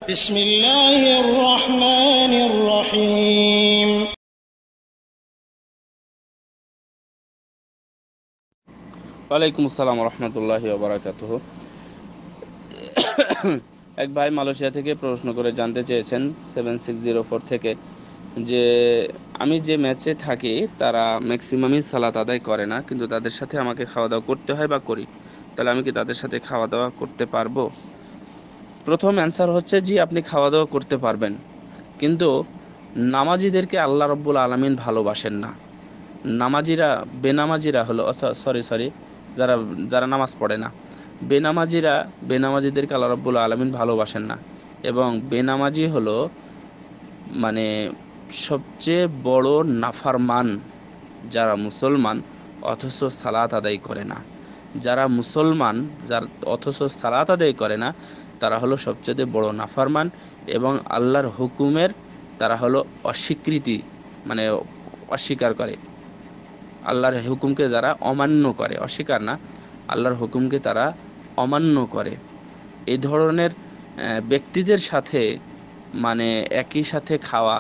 بسم الله الرحمن الرحيم ওয়ালাইকুম আসসালাম রহমতুল্লাহি ওয়া বারাকাতুহু। এক ভাই মালয়েশিয়া থেকে প্রশ্ন করে জানতে চেয়েছেন 7604 থেকে যে আমি যে ম্যাচে থাকি তারা ম্যাক্সিমামই সালাত আদায় করে না, কিন্তু তাদের সাথে আমাকে খাওয়া দাওয়া করতে হয় বা করি, তাহলে আমি কি তাদের সাথে খাওয়া দাওয়া করতে পারবো? প্রথম অ্যান্সার হচ্ছে জি, আপনি খাওয়া দাওয়া করতে পারবেন, কিন্তু নামাজিদেরকে আল্লাহ রব্বুল আলামিন ভালোবাসেন না। নামাজিরা বেনামাজিরা হলো, সরি সরি যারা যারা নামাজ পড়ে না, বেনামাজিরা বেনামাজিদেরকে আল্লাহ রাব্বুল আলামিন ভালোবাসেন না। এবং বেনামাজি হলো মানে সবচেয়ে বড় নাফারমান যারা মুসলমান অথচ সালাত আদায় করে না। যারা মুসলমান যার অথচ সালাত আদায় করে না, তারা হলো সবচেয়ে বড় নাফারমান এবং আল্লাহর হুকুমের তারা হলো অস্বীকৃতি, মানে অস্বীকার করে। আল্লাহর হুকুমকে যারা অমান্য করে, অস্বীকার না, আল্লাহর হুকুমকে তারা অমান্য করে, এই ধরনের ব্যক্তিদের সাথে মানে একই সাথে খাওয়া,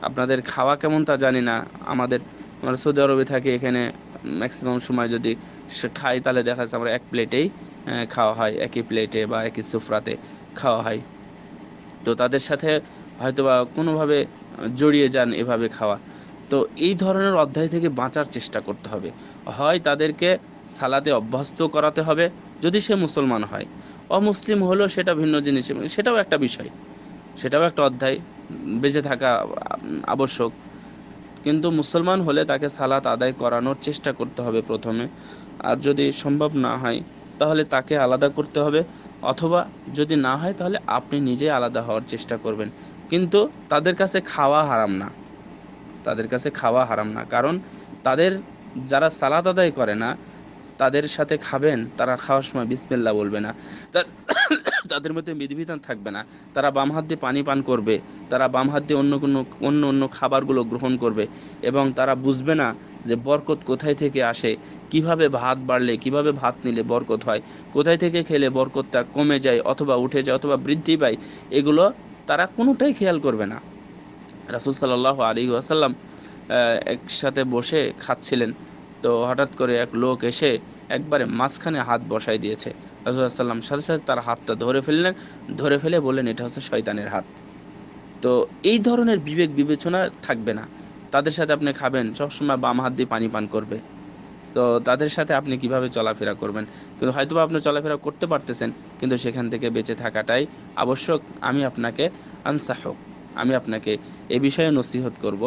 আপনাদের খাওয়া কেমন তা জানি না। আমরা সৌদি আরবে থাকি, এখানে ম্যাক্সিমাম সময় যদি খাই তাহলে দেখা যাচ্ছে আমরা এক প্লেটেই খাওয়া হয়, একই প্লেটে বা একই সুফরাতে খাওয়া হয়। তো তাদের সাথে হয়তোবা কোনোভাবে জড়িয়ে যান এভাবে খাওয়া। তো এই ধরনের অধ্যায় থেকে বাঁচার চেষ্টা করতে হবে। হয় তাদেরকে সালাতে অভ্যস্ত করাতে হবে যদি সে মুসলমান হয়, অমুসলিম হলেও সেটা ভিন্ন জিনিস, সেটাও একটা বিষয়, সেটাও একটা অধ্যায়, বেঁচে থাকা আবশ্যক। কিন্তু মুসলমান হলে তাকে সালাত আদায় করানোর চেষ্টা করতে হবে প্রথমে। আর যদি সম্ভব না হয় তাহলে তাকে আলাদা করতে হবে, অথবা যদি না হয় তাহলে আপনি নিজেই আলাদা হওয়ার চেষ্টা করবেন। কিন্তু তাদের কাছে খাওয়া হারাম না, তাদের কাছে খাওয়া হারাম না, কারণ তাদের যারা সালাত আদায় করে না তাদের সাথে খাবেন, তারা খাওয়ার সময় বিসমিল্লাহ বলবে না, তা- তাদের মধ্যে বিধিবিধান থাকবে না, তারা বাম হাত দিয়ে পানি পান করবে, তারা বাম হাত দিয়ে অন্য অন্য খাবারগুলো গ্রহণ করবে, এবং তারা বুঝবে না যে বরকত কোথায় থেকে আসে, কিভাবে ভাত বাড়লে, কিভাবে ভাত নিলে বরকত হয়, কোথায় থেকে খেলে বরকতটা কমে যায় অথবা উঠে যায় অথবা বৃদ্ধি পায়, এগুলো তারা কোনোটাই খেয়াল করবে না। রাসূল সাল্লাল্লাহু আলাইহি ওয়াসাল্লাম একসাথে বসে খাচ্ছিলেন, তো হঠাৎ করে এক লোক এসে একবারে মাঝখানে হাত বসাই দিয়েছে। রাসূল সাল্লাল্লাহু আলাইহি ওয়াসাল্লাম সাথে সাথে তার হাতটা ধরে ফেললেন, ধরে ফেলে বললেন এটা হচ্ছে শয়তানের হাত। তো এই ধরনের বিবেক বিবেচনা থাকবে না। তাদের সাথে আপনি খাবেন, সবসময় বাম হাত দিয়ে পানি পান করবে, তো তাদের সাথে আপনি কিভাবে চলাফেরা করবেন? কিন্তু হয়তোবা আপনি চলাফেরা করতে পারতেছেন, কিন্তু সেখান থেকে বেঁচে থাকাটাই আবশ্যক। আমি আপনাকে আনসাহ, আমি আপনাকে এ বিষয়ে নসিহত করব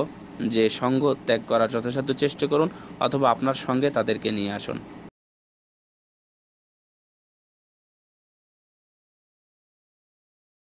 যে সঙ্গ ত্যাগ করার যথাসাধ্য চেষ্টা করুন, অথবা আপনার সঙ্গে তাদেরকে নিয়ে আসুন।